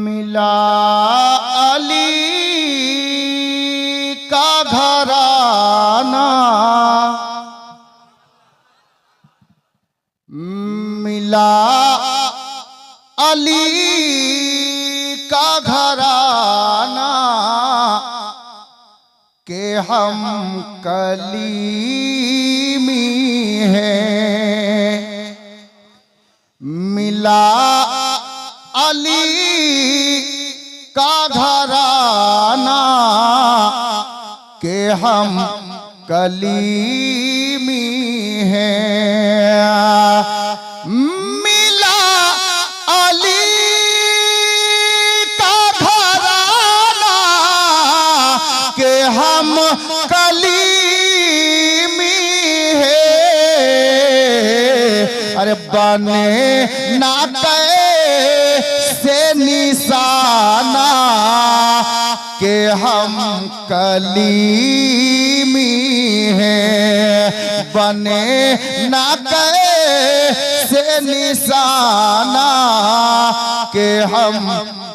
मिला अली का घराना, मिला अली का घराना के हम कलीमी हैं। मिला अली का घराना के हम कलीमी हैं। मिला अली का घराना के हम कलीमी हैं। अरे बने ना से निशाना के हम कलीमी हैं। बने ना से निशाना के हम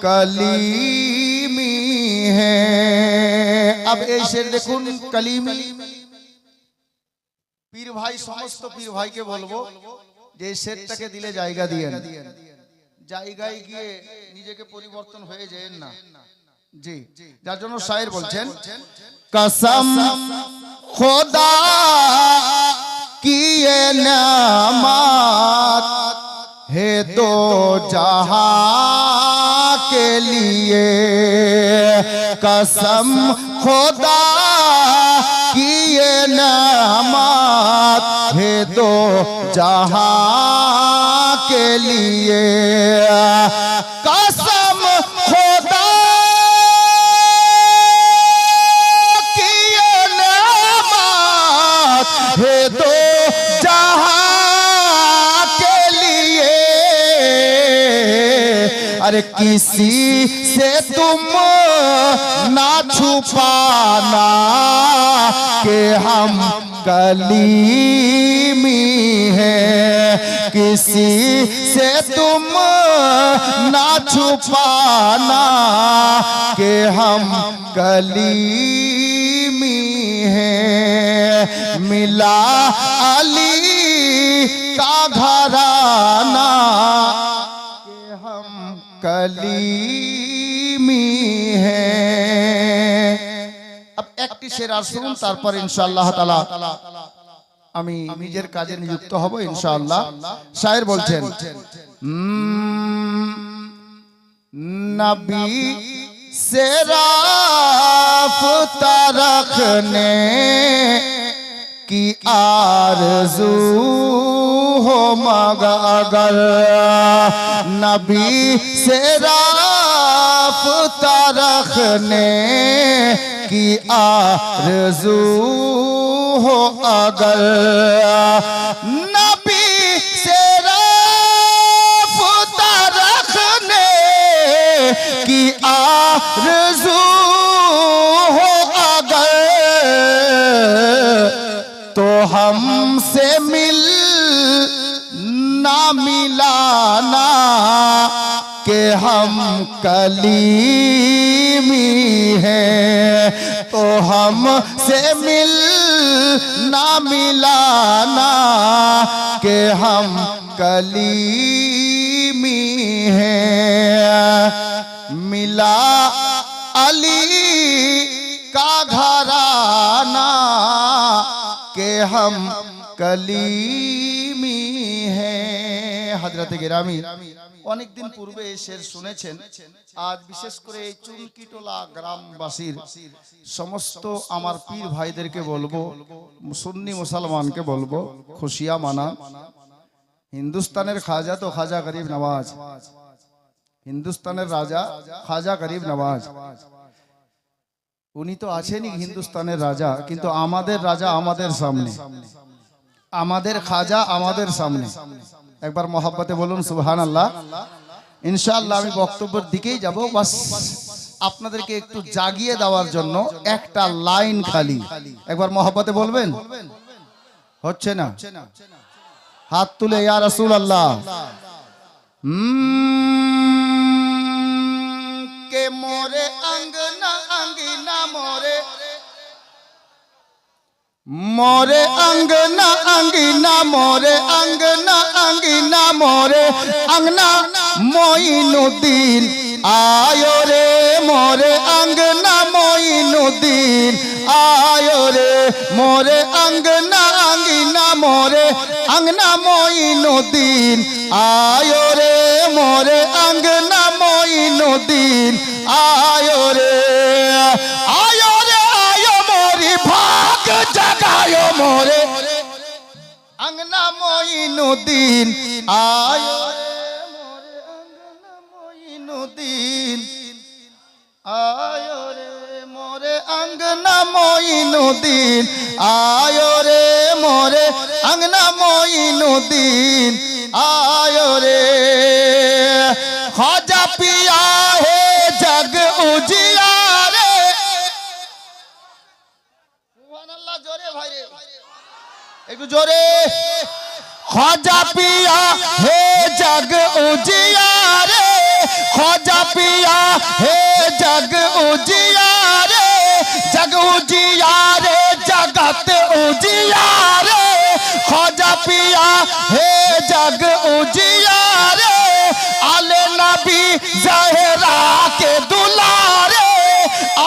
कलीमी हैं। अब ये शेर देखुन, कलीमी पीर भाई समस्त पीर भाई के बोलबो যে শেরটাকে দিলে জায়গা দিয়েন, জায়গায় গিয়ে নিজেকে পরিবর্তন হয়ে যাবেন না। জি, যার জন্য শায়ের বলছেন, কসম খোদা की ये नेमत है दो जहां के लिए। कसम खुदा की ये नेमत है दो जहां के लिए। कसम खुदा की ये नेमत है दो जहां के लिए। अरे किसी से तुम ना छुपाना कि हम कलीमी हैं। किसी से तुम ना छुपाना कि हम कलीमी हैं। मिला अली का घराना कि हम कलीमी हैं। अब একটি শের আর শুনুন, তারপর ইনশাআল্লাহ তাআলা আমি নিজের কাজে নিযুক্ত হব ইনশাআল্লাহ। শায়ের বলছেন, নবী से राफ़्ता रखने की आरज़ू हो मगर नबी से राफ़्ता रखने की आरज़ू हो अगर। नबी से राफ़्ता रखने की आरज़ू हो अगर तो हमसे मिल ना मिलाना कि हम कलीमी हैं। तो हमसे मिल ना मिलाना कि हम कलीमी हैं। मिला अली का घराना के हम कलीमी हैं। हजरत गिरामी অনেক দিন পূর্বে এই শের শুনেছেন। আজ বিশেষ করে এই চুনকিটোলা গ্রামবাসীর সমস্ত আমার পীর ভাইদেরকে বলবো, সুন্নি মুসলমানকে বলবো, খুশিয়া মানা। হিন্দুস্তানের খাজা তো খাজা গরিব নওয়াজ, হিন্দুস্তানের রাজা খাজা গরিব নওয়াজ। উনি তো আছেনই হিন্দুস্তানের রাজা, কিন্তু আমাদের রাজা আমাদের সামনে, আমাদের খাজা আমাদের সামনে। একবার মহব্বতে বলুন সুবহানাল্লাহ। ইনশাআল্লাহ আমি বক্তব্যের দিকেই যাব। বাস আপনাদেরকে একটু জাগিয়ে দেওয়ার জন্য একটা লাইন খালি একবার মহব্বতে বলবেন। হচ্ছে না? হাত তুলে ইয়া রাসূলুল্লাহ। के मोरे अंगना अंगना मोरे मोरे अंगना अंगना मोरे अंगना अंगना मोरे अंगना मोइनुद्दीन आयो रे मोरे अंगना मोइनुद्दीन आयो रे मोरे अंगना अंगना मोरे अंगना मोइनुद्दीन आयो रे मोरे अंगना मोइनुद्दीन आयो रे आयो रे आयो मोरी भाग जगायो मोरे अंगना मोइनुद्दीन आयो रे मोरे अंगना मोइनुद्दीन आयो रे मोरे अंगना मोइनुद्दीन आयो रे मोरे अंगना मोइनुद्दीन आयो रे ख्वाजा पिया है जग उजियारे सुबहानाल्लाह जोरे भाई रे একটু জোরে ख्वाजा पिया है जग उजियारे ख्वाजा पिया है जग उजियारे जग उजियारे जगत उजियारे ख्वाजा पिया है जग उजियारे आले नबी ज़हरा के दुलारे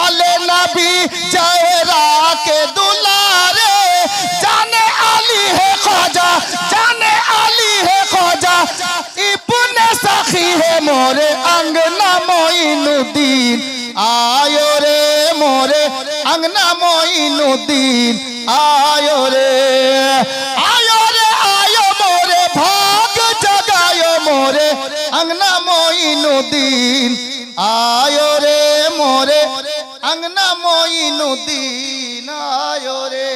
आले नबी ज़हरा के दुलारे जाने आली है ख्वाजा जाने आली है ख्वाजा इब्ने सखी है मोरे अंगना मोइनुद्दीन आयो रे मोरे अंगना मोइनुद्दीन आयो रे आयो मोरे भाग जगायो मोरे अंगना मोइनुद्दीन आयो रे मोरे अंगना मोइनुद्दीन आयो रे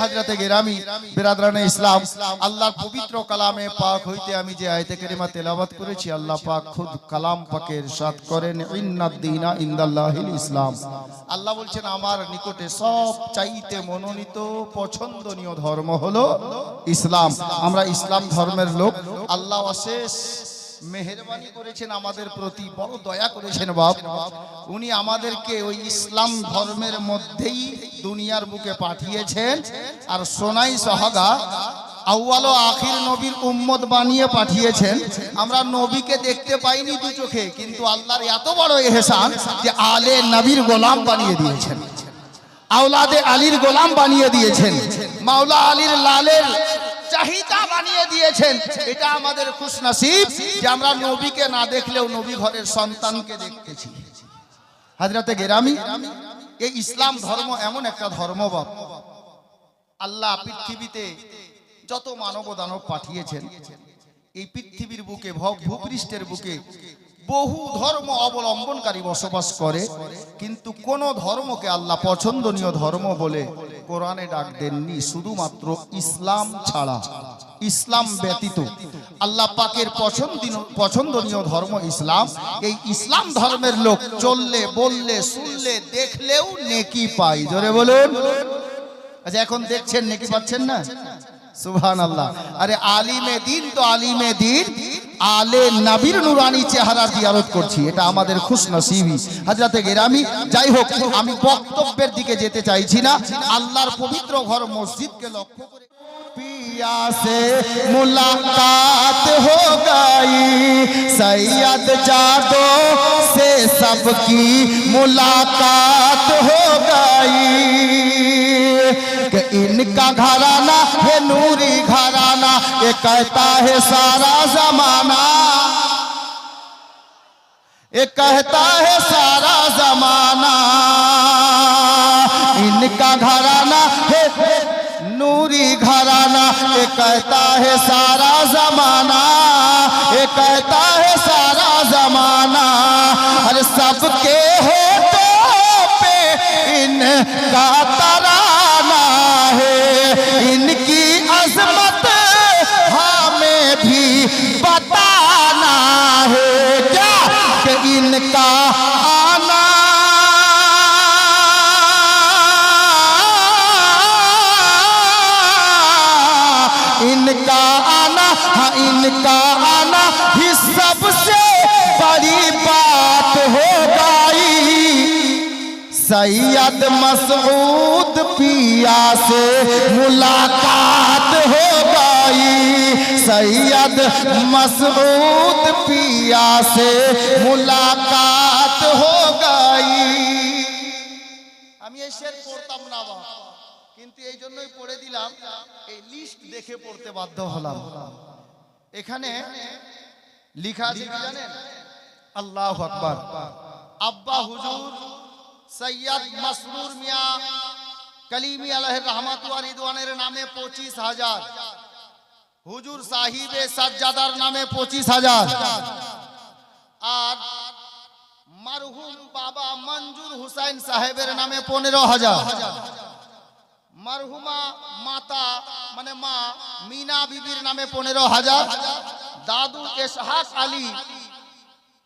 हजरत गिरामी बिरादराने इस्लाम আল্লাহর পবিত্র কালামে পাক হইতে আমি যে আয়াতে কারিমা তেলাওয়াত করেছি আল্লাহ পাক খুদ কালাম পাকে ইরশাদ করেন ইন্নাদ দীনা ইনদাল্লাহিল ইসলাম আল্লাহ বলছেন আমার নিকটে সব চাইতে মনোনীত পছন্দনীয় ধর্ম হলো ইসলাম আমরা ইসলাম ধর্মের লোক আল্লাহ অশেষ মেহেরবানি করেছেন আমাদের প্রতি বড় দয়া করেছেন বাপ উনি আমাদেরকে ওই ইসলাম ধর্মের মধ্যেই দুনিয়ার বুকে পাঠিয়েছেন আর সোনাই সোহাগা আউয়াল ও আখির নবীর উম্মত বানিয়ে পাঠিয়েছেন আমরা নবীকে দেখতে পাইনি দু চোখে কিন্তু আল্লাহর এত বড় ইহসান যে আলে নবীর গোলাম বানিয়ে দিয়েছেন আওলাদে আলীর গোলাম বানিয়ে দিয়েছেন মাওলা আলীর লালের চাহিদা বানিয়ে দিয়েছেন এটা আমাদের খুশনসিব যে আমরা নবীকে না দেখলেও নবী ঘরের সন্তানকে দেখতেছি হযরতে গেরামি এই ইসলাম ধর্ম এমন একটা ধর্ম বাপ আল্লাহ পৃথিবীতে যত মানব দানব পাঠিয়েছেন এই পৃথিবীর বুকে ভূপৃষ্ঠের বুকে বহু ধর্ম অবলম্বনকারী বসবাস করে কিন্তু কোন ধর্মকে আল্লাহ পছন্দনীয় ধর্ম বলে কোরআনে ডাক দেননি শুধুমাত্র ইসলাম ছাড়া ইসলাম ব্যতীত আল্লাহ পাকের পছন্দনীয় ধর্ম ইসলাম এই ইসলাম ধর্মের লোক চললে বললে শুনলে দেখলেও নেকি পায় জোরে বলুন আচ্ছা এখন দেখছেন নেকি পাচ্ছেন না সুবহানাল্লাহ আরে আলিমে দ্বীন তো আলিমে দ্বীন আলে নবীর নুরানি চেহারা জিয়ারত করছি এটা আমাদের খুশনসিবি হযরতে গেরামি যাই হোক আমি বক্তব্যের দিকে যেতে চাইছি না আল্লাহর পবিত্র ঘর মসজিদকে লক্ষ্য করে पिया से मुलाकात हो गई सैयद जादो से सबकी मुलाकात हो गई कि इनका घराना है नूरी घराना ये कहता है सारा जमाना ये कहता है सारा जमाना इनका घराना है नूरी घराना ये कहता है सारा जमाना ये कहता है सारा जमाना अरे सबके होठों पे इनका तराना है इनकी अजमत हमें भी बताना है क्या कि इनका आना इनका आना का आना ही सबसे बड़ी बात हो गई। सैयद मसऊद पिया से मुलाकात हो गई। सैयद मसऊद पिया से मुलाकात हो गई। আমি এই শের পড়তাম না বাবা, কিন্তু এই জন্যই পড়ে দিলাম, এই লিস্ট দেখে পড়তে বাধ্য হলাম। এখানে লেখা আছে কি জানেন? আল্লাহু আকবার। আব্বা হুজুর সৈয়দ মাসরুর মিয়া কলিমি আলাইহির রহমাত ওয়া রিদওয়ানের নামে 25,000, হুজুর সাহিবে সাজ্জাদার নামে 25,000, আর মরহুম বাবা মঞ্জুর হুসাইন সাহেবের নামে 15,000, মরহুমা মাতা মানে মা মিনা বিবির নামে 15,000, দাদু ইসহাক আলী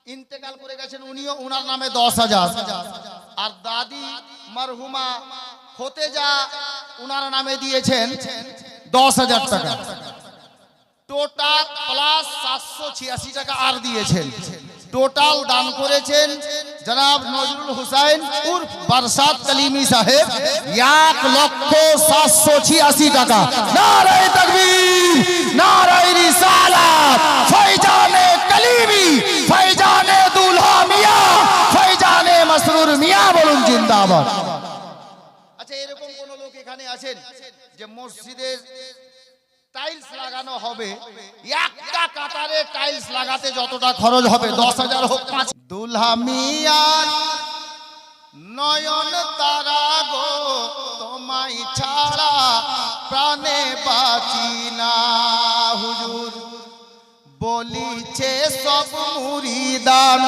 ইন্তেকাল করে গেছেন, উনিও উনার নামে 10,000, আর দাদি মরহুমা খোতেজা উনার নামে দিয়েছেন 10,000 টাকা। টোটাল প্লাস 786 টাকা আর দিয়েছেন। টোটাল দান করেছেন জনাব নজরুল হুসাইন উর্ফ বারসাত কলিমি সাহেব 1,786 টাকা। নারায়ে তাকবীর, নারায়ে রিসালাত, ফয়জানে কলিমি, ফয়জানে দুলহা মিয়া, ফয়জানে মাসরুর মিয়া বলুন জিন্দাবাদ। আচ্ছা, এরকম কোন লোক এখানে আছেন যে মসজিদের টাইলস লাগানো হবে, একটা কাতারে টাইলস লাগাতে যতটা খরচ হবে 10,000 হোক 5, দুলহা মিয়ার নয়ন তারা গো তোমায় ছাড়া প্রাণে বাঁচি না। হুজুর বলিছে সব মুরিদান,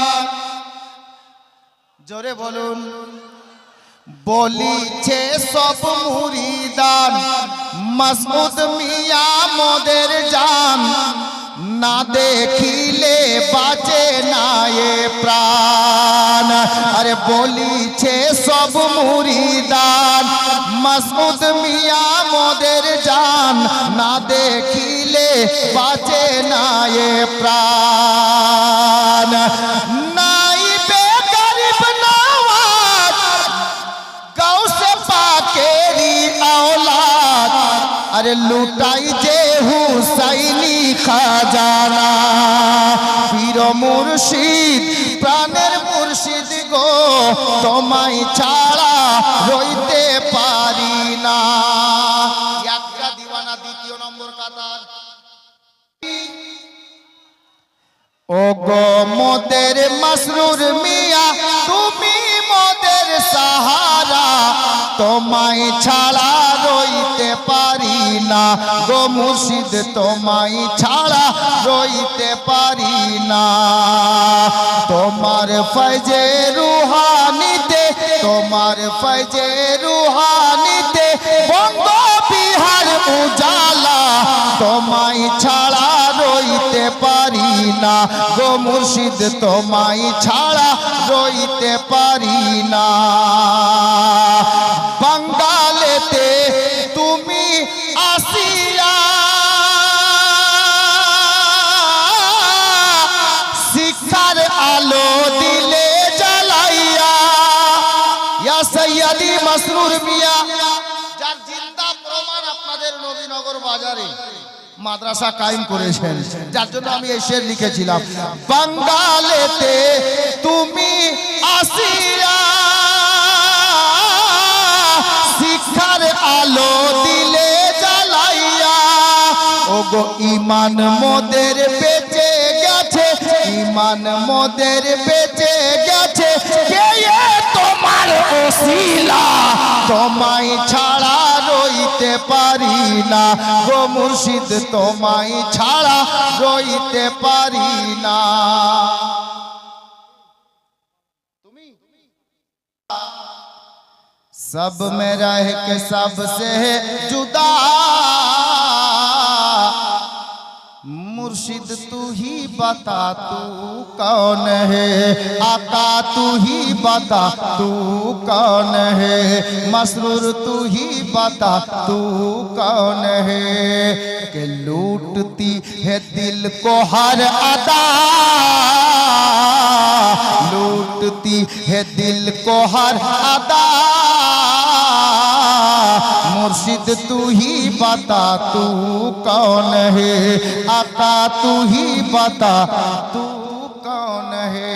জোরে বলুন, বলিছে সব মুরিদান মাসউদ মিয়া মোদের জান, না দেখিলে বাঁচে না এ প্রাণ। আরে বলিছে সব মুরিদান মাসউদ মিয়া মোদের জান, না দেখিলে বাঁচে না এ প্রাণ। নাই বেগরিব নওয়াজ গাউসে পাকেরি औलाद, अरे लुटाई जे हुसैनी खजाना। पीर मुर्शिद प्राणेर मुर्शिद गो তোমায় ছাড়া রইতে পারি না। একটা দিওয়ানা দ্বিতীয় নম্বর কাতার। ও গো মোদের মাসরুর মিয়া তুমি মোদের সাহারা, তোমায় ছাড়া রইতে পারি না গো মুর্শিদ, তোমায় ছাড়া রইতে পারি না। তোমার ফয়জে রুহানিতে, তোমার ফয়জে রুহানিতে বঙ্গ বিহার উজালা, তোমায় ছাড়া রইতে পারি না গো মুর্শিদ, তোমায় ছাড়া রইতে পারি না। বাঙ্গালেতে তুমি আসিয়া শিক্ষার আলো দিলে জ্বালাইয়া। ইয়া সৈয়দি মাসরুর মিয়া, যার জিন্দা প্রমাণ আপনাদের নবীনগর বাজারে মাদ্রাসা কায়েম করেছেন, যার জন্য আমি এই শের লিখেছিলাম। বাঙ্গালেতে তুমি আসিয়া শিক্ষার আলো দিলে জ্বালাইয়া। ওগো ঈমান মোদের বেঁচে গেছে, ঈমান মোদের বেঁচে গেছে, কে তোমার ওসিলা, তোমায় ছাড়া রইতে পারি না গো মুর্শিদ, তোমায় ছাড়া রইতে পারি না। তুমি सब में रह के सबसे जुदा, मुर्शिद तू ही बता तू कौन है, आका तू ही बता तू कौन है, मसरूर तू ही बता तू कौन है। कि लूटती है दिल को हर अदा, लूटती है दिल को हर अदा, मुर्शिद तू ही बता तू कौन है, आका तू ही बता तू कौन है।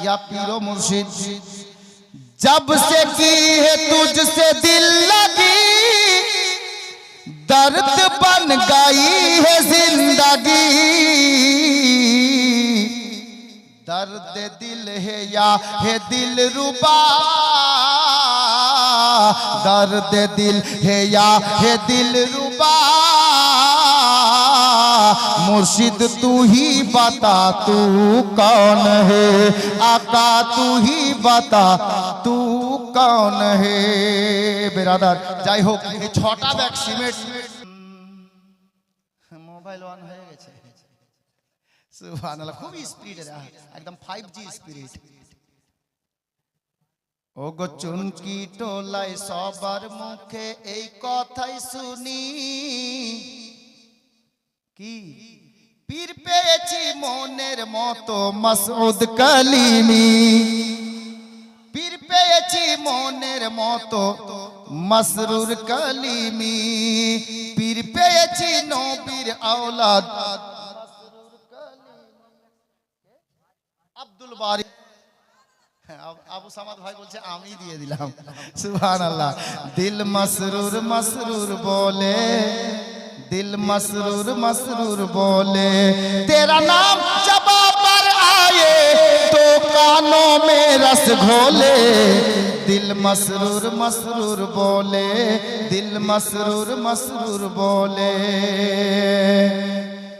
या पीरो मुर्शिद जब से की है तुझसे दिल लगी, दर्द बन गई है जिंदगी, दर्द दिल है या है दिल रुबा, दर्द दिल है या है दिल रुबा, मुर्शिद तू ही बता तू कौन है, आका तू ही बता तू कौन है। बेरादार যাই হোক এই ছটা ব্যাগ সিমেন্ট মোবাইল অন হয়ে গেছে সুবহানাল্লাহ খুব স্পিড একদম 5G স্পিড। ও গো চুনকি টোলায় সবার মুখে এই কথাই শুনি, কি পীর পেয়েছি মনের মতো মাসউদ কালিমি, পীর পেয়েছি মনের মতো মসরুর কালিমি, পীর পেয়েছি নবীর আওলাদ আব্দুল বারি। আবু সামাদ ভাই বলছে আমি দিয়ে দিলাম সুবহানাল্লাহ। দিল মসরুর মসরুর বলে, दिल मसरूर मसरूर बोले, तेरा नाम जब पर आए तो कानों में रस घोले, दिल मसरूर मसरूर बोले, दिल मसरूर मसरूर बोले।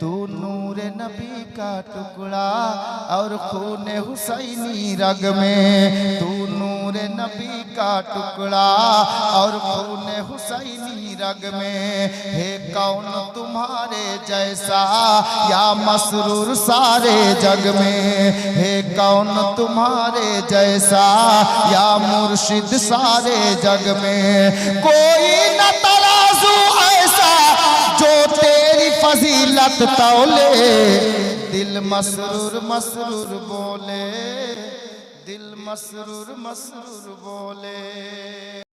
तू नूरे नबी का टुकड़ा और खूने हुसैनी रग में, तू नूरे नबी का टुकड़ा और खूने हुसैनी रग में, है कौन तुम्हारे जैसा या मसरूर सारे जग में, है कौन तुम्हारे जैसा या मुर्शिद सारे जग में, कोई न तराजू ऐसा जो तेरी फजीलत तौले, दिल मसरूर मसरूर बोले, दिल मसरूर मसरूर बोले।